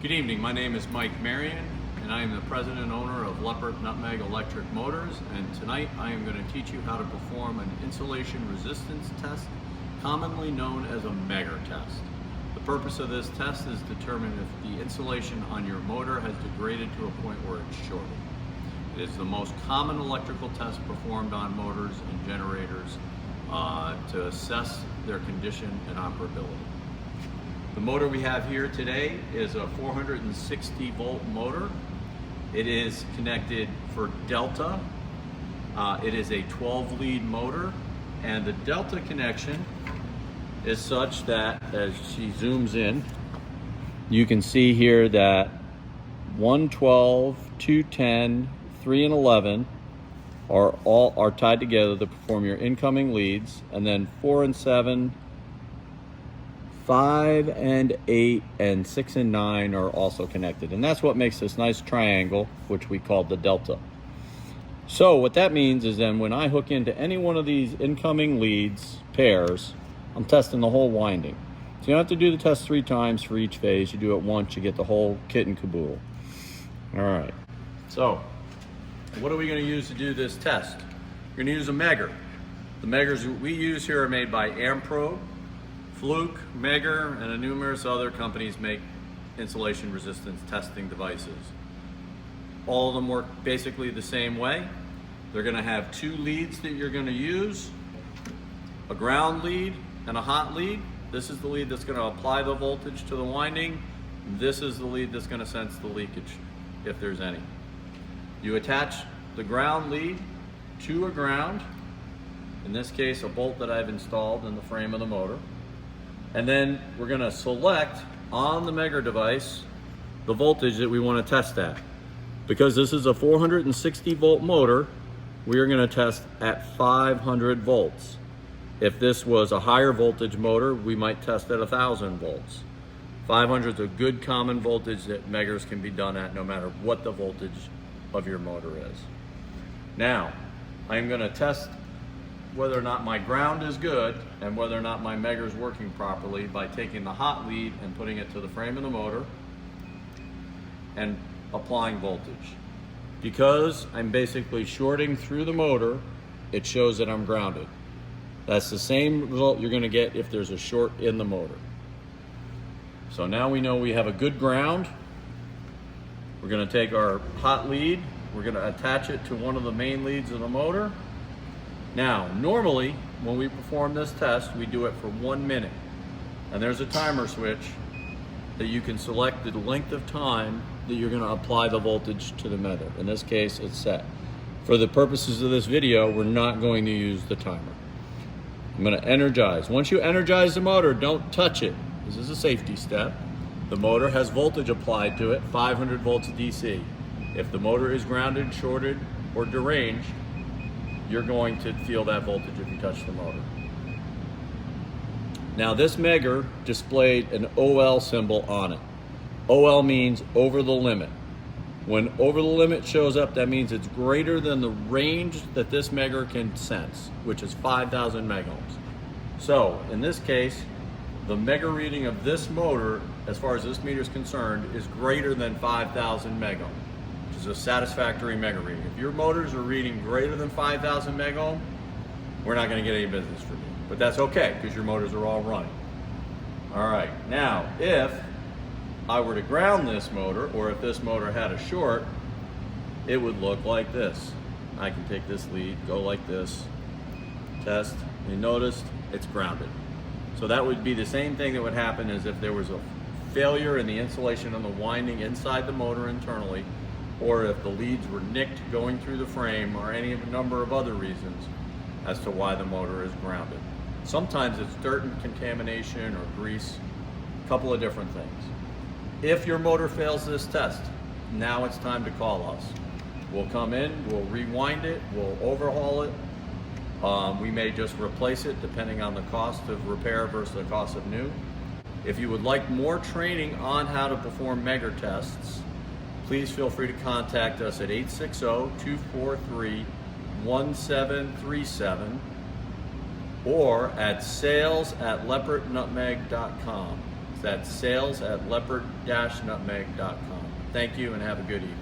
Good evening, my name is Marion, and I am the president and owner of Leppert-Nutmeg Electric Motors, and tonight I am going to teach you how to perform an insulation resistance test, commonly known as a Megger test. The purpose of this test is to determine if the insulation on your motor has degraded to a point where it's shorted. It is the most common electrical test performed on motors and generators to assess their condition and operability. The motor we have here today is a 460 volt motor. It is connected for Delta. It is a 12 lead motor, and the Delta connection is such that as she zooms in, you can see here that 112, 210, 3 and 11 are tied together to perform your incoming leads, and then 4 and 7, 5 and 8, and 6 and 9 are also connected. And that's what makes this nice triangle, which we call the Delta. So what that means is then when I hook into any one of these incoming leads pairs, I'm testing the whole winding. So you don't have to do the test 3 times for each phase. You do it once, you get the whole kit and caboodle. All right, so what are we going to use to do this test? We're going to use a Megger. The Meggers we use here are made by Ampro, Fluke, Megger, and numerous other companies make insulation resistance testing devices. All of them work basically the same way. They're going to have 2 leads that you're going to use, a ground lead and a hot lead. This is the lead that's going to apply the voltage to the winding. This is the lead that's going to sense the leakage, if there's any. You attach the ground lead to a ground, in this case a bolt that I've installed in the frame of the motor. And then we're going to select on the Megger device the voltage that we want to test at. Because this is a 460 volt motor, we are going to test at 500 volts. If this was a higher voltage motor, we might test at 1,000 volts. 500 is a good common voltage that Meggers can be done at no matter what the voltage of your motor is. Now, I'm going to test whether or not my ground is good and whether or not my Megger is working properly by taking the hot lead and putting it to the frame of the motor and applying voltage. Because I'm basically shorting through the motor, it shows that I'm grounded. That's the same result you're going to get if there's a short in the motor. So now we know we have a good ground. We're going to take our hot lead, we're going to attach it to one of the main leads of the motor. Now, normally, when we perform this test, we do it for 1 minute. And there's a timer switch that you can select the length of time that you're going to apply the voltage to the motor. In this case, it's set. For the purposes of this video, we're not going to use the timer. I'm going to energize. Once you energize the motor, don't touch it. This is a safety step. The motor has voltage applied to it, 500 volts DC. If the motor is grounded, shorted, or deranged, you're going to feel that voltage if you touch the motor. Now this Megger displayed an OL symbol on it. OL means over the limit. When over the limit shows up, that means it's greater than the range that this Megger can sense, which is 5,000 megohms. So in this case, the Megger reading of this motor, as far as this meter is concerned, is greater than 5,000 megohm. Is a satisfactory Megger reading. If your motors are reading greater than 5,000 megohm, we're not going to get any business from you. But that's okay, because your motors are all running. All right, now if I were to ground this motor, or if this motor had a short, it would look like this. I can take this lead, go like this, test, and notice it's grounded. So that would be the same thing that would happen as if there was a failure in the insulation on the winding inside the motor internally, or if the leads were nicked going through the frame, or any of a number of other reasons as to why the motor is grounded. Sometimes it's dirt and contamination or grease, a couple of different things. If your motor fails this test, now it's time to call us. We'll come in, we'll rewind it, we'll overhaul it. We may just replace it depending on the cost of repair versus the cost of new. If you would like more training on how to perform Megger tests, please feel free to contact us at 860-243-1737 or at sales@leppertnutmeg.com. That's sales@leppert-nutmeg.com. Thank you and have a good evening.